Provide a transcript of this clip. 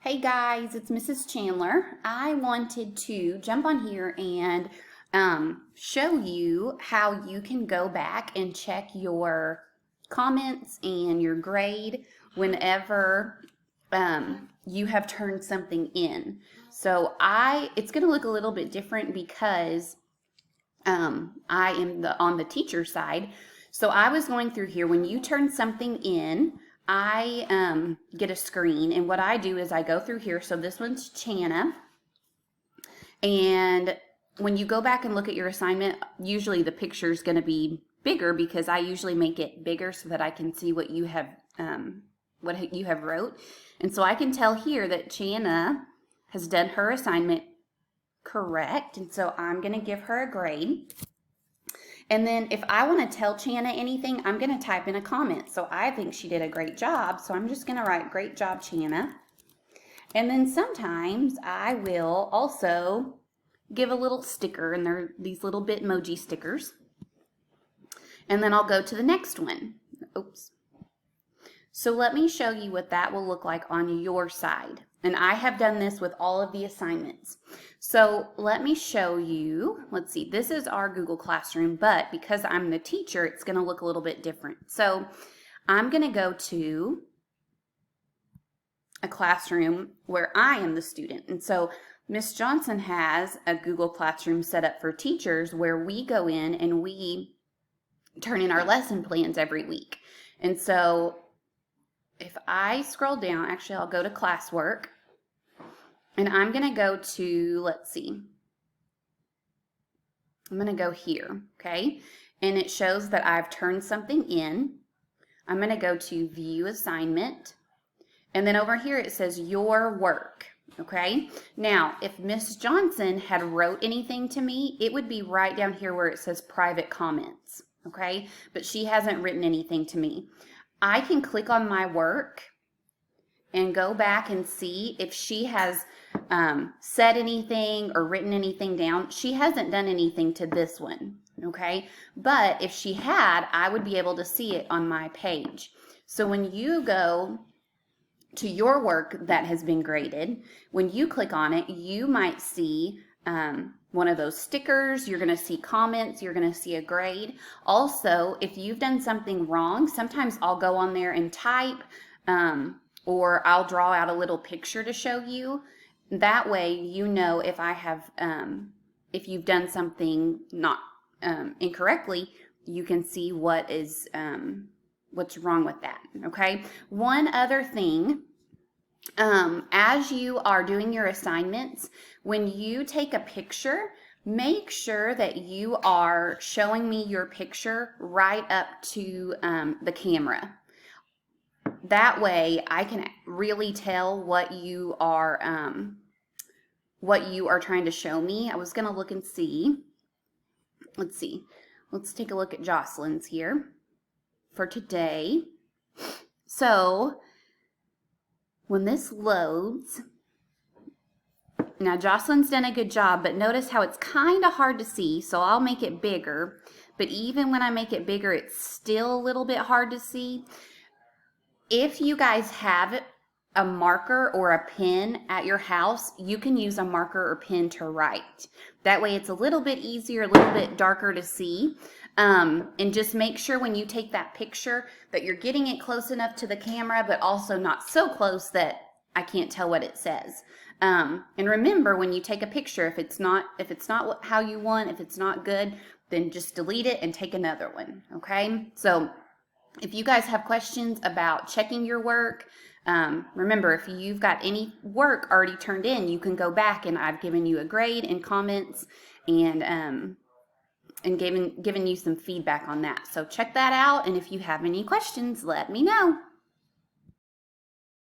Hey guys, it's Mrs. Chandler. I wanted to jump on here and show you how you can go back and check your comments and your grade whenever you have turned something in. So it's going to look a little bit different because I am on the teacher side. So I was going through here when you turn something in. I get a screen, and what I do is I go through here. So this one's Chana, and when you go back and look at your assignment, usually the picture is going to be bigger because I usually make it bigger so that I can see what you have wrote. And so I can tell here that Chana has done her assignment correct, and so I'm going to give her a grade. And then if I want to tell Chana anything, I'm going to type in a comment. So I think she did a great job. So I'm just going to write, great job, Chana. And then sometimes I will also give a little sticker, and they're these little Bitmoji stickers. And then I'll go to the next one. Oops. So let me show you what that will look like on your side. And I have done this with all of the assignments. So let me show you. Let's see, this is our Google Classroom, but because I'm the teacher, it's going to look a little bit different. So I'm going to go to a classroom where I am the student. And so Miss Johnson has a Google Classroom set up for teachers where we go in and we turn in our lesson plans every week. And so if I scroll down, actually I'll go to classwork, and I'm going to go to, let's see, I'm going to go here, okay? And it shows that I've turned something in. I'm going to go to view assignment, and then over here it says your work, okay? Now, if Miss Johnson had wrote anything to me, it would be right down here where it says private comments, okay? But she hasn't written anything to me. I can click on my work and go back and see if she has said anything or written anything down. She hasn't done anything to this one, okay? But if she had, I would be able to see it on my page. So when you go to your work that has been graded, when you click on it, you might see one of those stickers, you're going to see comments, you're going to see a grade. Also, if you've done something wrong, sometimes I'll go on there and type, or I'll draw out a little picture to show you. That way you know if I have, if you've done something not incorrectly, you can see what is, what's wrong with that, okay? One other thing, as you are doing your assignments, when you take a picture, make sure that you are showing me your picture right up to the camera. That way I can really tell what you are trying to show me. I was going to look and see. Let's see. Let's take a look at Jocelyn's here for today. So when this loads, now Jocelyn's done a good job, but notice how it's kind of hard to see, so I'll make it bigger. But even when I make it bigger, it's still a little bit hard to see. If you guys have a marker or a pen at your house, you can use a marker or pen to write. That way it's a little bit easier, a little bit darker to see. And just make sure when you take that picture that you're getting it close enough to the camera, but also not so close that I can't tell what it says. And remember, when you take a picture, if it's not how you want, if it's not good, then just delete it and take another one, okay? So if you guys have questions about checking your work, remember, if you've got any work already turned in, you can go back and I've given you a grade and comments and given you some feedback on that. So check that out, and if you have any questions, let me know.